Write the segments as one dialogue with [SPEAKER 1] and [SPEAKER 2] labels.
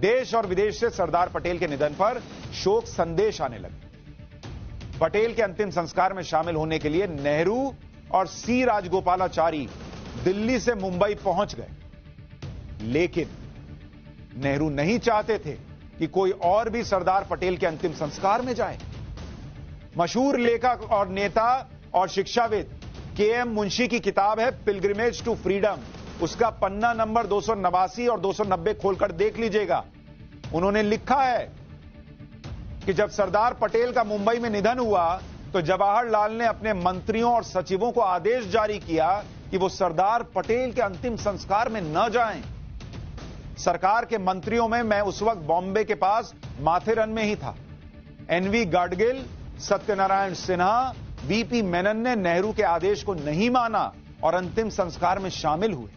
[SPEAKER 1] देश और विदेश से सरदार पटेल के निधन पर शोक संदेश आने लगे। पटेल के अंतिम संस्कार में शामिल होने के लिए नेहरू और सी राजगोपालाचारी दिल्ली से मुंबई पहुंच गए, लेकिन नेहरू नहीं चाहते थे कि कोई और भी सरदार पटेल के अंतिम संस्कार में जाए। मशहूर लेखक और नेता और शिक्षाविद के.एम. मुंशी की किताब है पिलग्रिमेज टू फ्रीडम, उसका पन्ना नंबर 289 और 290 खोलकर देख लीजिएगा। उन्होंने लिखा है कि जब सरदार पटेल का मुंबई में निधन हुआ तो जवाहरलाल ने अपने मंत्रियों और सचिवों को आदेश जारी किया कि वो सरदार पटेल के अंतिम संस्कार में न जाएं। सरकार के मंत्रियों में मैं उस वक्त बॉम्बे के पास माथेरन में ही था। एनवी गाडगिल, सत्यनारायण सिन्हा, वीपी मेनन ने नेहरू के आदेश को नहीं माना और अंतिम संस्कार में शामिल हुए।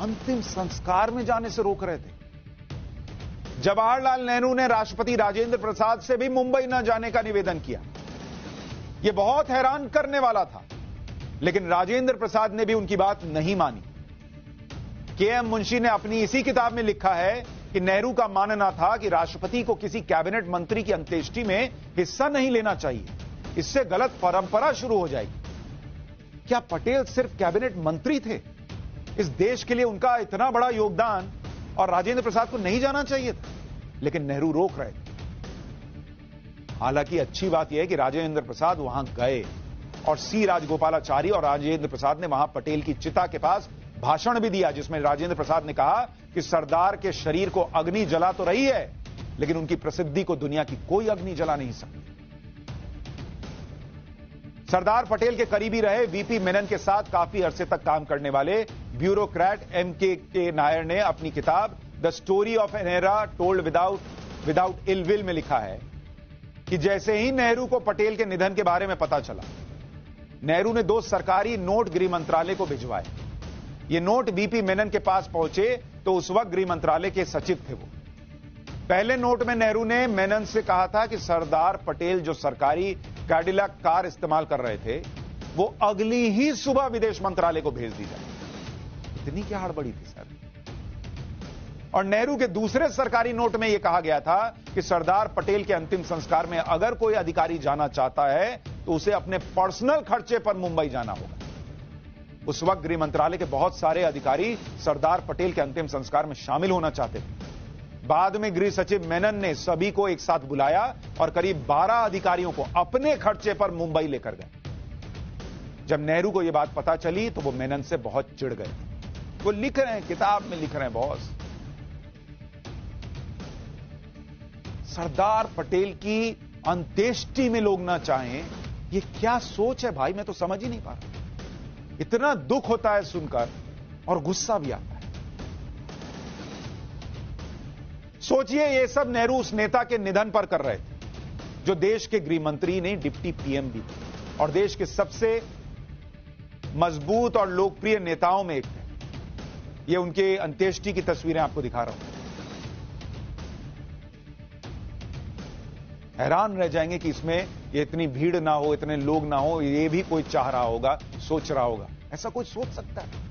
[SPEAKER 1] अंतिम संस्कार में जाने से रोक रहे थे। जवाहरलाल नेहरू ने राष्ट्रपति राजेंद्र प्रसाद से भी मुंबई न जाने का निवेदन किया। यह बहुत हैरान करने वाला था, लेकिन राजेंद्र प्रसाद ने भी उनकी बात नहीं मानी। के.एम. मुंशी ने अपनी इसी किताब में लिखा है कि नेहरू का मानना था कि राष्ट्रपति को किसी कैबिनेट मंत्री की अंत्येष्टि में हिस्सा नहीं लेना चाहिए, इससे गलत परंपरा शुरू हो जाएगी। क्या पटेल सिर्फ कैबिनेट मंत्री थे? इस देश के लिए उनका इतना बड़ा योगदान और राजेंद्र प्रसाद को नहीं जाना चाहिए था, लेकिन नेहरू रोक रहे थे। हालांकि अच्छी बात यह है कि राजेंद्र प्रसाद वहां गए और सी राजगोपालाचारी और राजेंद्र प्रसाद ने वहां पटेल की चिता के पास भाषण भी दिया, जिसमें राजेंद्र प्रसाद ने कहा कि सरदार के शरीर को अग्नि जला तो रही है, लेकिन उनकी प्रसिद्धि को दुनिया की कोई अग्नि जला नहीं सकती। सरदार पटेल के करीबी रहे वीपी मेनन के साथ काफी अरसे तक काम करने वाले ब्यूरोक्रेट एम.के. नायर ने अपनी किताब the story of an era told without ill will में लिखा है कि जैसे ही नेहरू को पटेल के निधन के बारे में पता चला, नेहरू ने 2 सरकारी नोट गृह मंत्रालय को भिजवाए। ये नोट वीपी मेनन के पास पहुंचे तो उस वक्त गृह मंत्रालय के सचिव थे वो। पहले नोट में नेहरू ने मेनन से कहा था कि सरदार पटेल जो सरकारी कैडिलैक कार इस्तेमाल कर रहे थे, वो अगली ही सुबह विदेश मंत्रालय को भेज दी जाए। इतनी क्या हड़बड़ी थी सर? और नेहरू के दूसरे सरकारी नोट में यह कहा गया था कि सरदार पटेल के अंतिम संस्कार में अगर कोई अधिकारी जाना चाहता है तो उसे अपने पर्सनल खर्चे पर मुंबई जाना होगा। उस वक्त गृह मंत्रालय के बहुत सारे अधिकारी सरदार पटेल के अंतिम संस्कार में शामिल होना चाहते थे। बाद में गृह सचिव मेनन ने सभी को एक साथ बुलाया और करीब 12 अधिकारियों को अपने खर्चे पर मुंबई लेकर गए। जब नेहरू को यह बात पता चली तो वो मेनन से बहुत चिढ़ गए। वो लिख रहे हैं, किताब में लिख रहे हैं, बॉस, सरदार पटेल की अंत्येष्टि में लोग ना चाहें, ये क्या सोच है भाई? मैं तो समझ ही नहीं पा रहा। इतना दुख होता है सुनकर और गुस्सा भी आता है। सोचिए, ये सब नेहरू उस नेता के निधन पर कर रहे थे जो देश के गृह मंत्री नहीं, डिप्टी पीएम भी थे और देश के सबसे मजबूत और लोकप्रिय नेताओं में एक थे। ये उनके अंत्येष्टि की तस्वीरें आपको दिखा रहा हूं। हैरान रह जाएंगे कि इसमें ये इतनी भीड़ ना हो, इतने लोग ना हो, ये भी कोई चाह रहा होगा, सोच रहा होगा। ऐसा कोई सोच सकता है?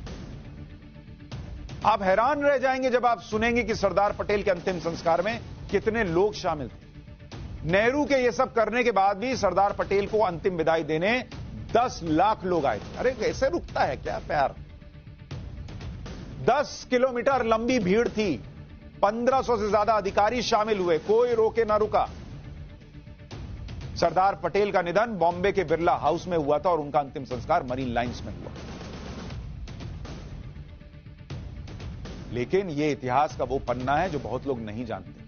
[SPEAKER 1] आप हैरान रह जाएंगे जब आप सुनेंगे कि सरदार पटेल के अंतिम संस्कार में कितने लोग शामिल थे। नेहरू के ये सब करने के बाद भी सरदार पटेल को अंतिम विदाई देने 10 लाख लोग आए थे। अरे कैसे रुकता है क्या प्यार? 10 किलोमीटर लंबी भीड़ थी, 1500 से ज्यादा अधिकारी शामिल हुए, कोई रोके ना रुका। सरदार पटेल का निधन बॉम्बे के बिरला हाउस में हुआ था और उनका अंतिम संस्कार मरीन लाइंस में हुआ। लेकिन यह इतिहास का वो पन्ना है जो बहुत लोग नहीं जानते।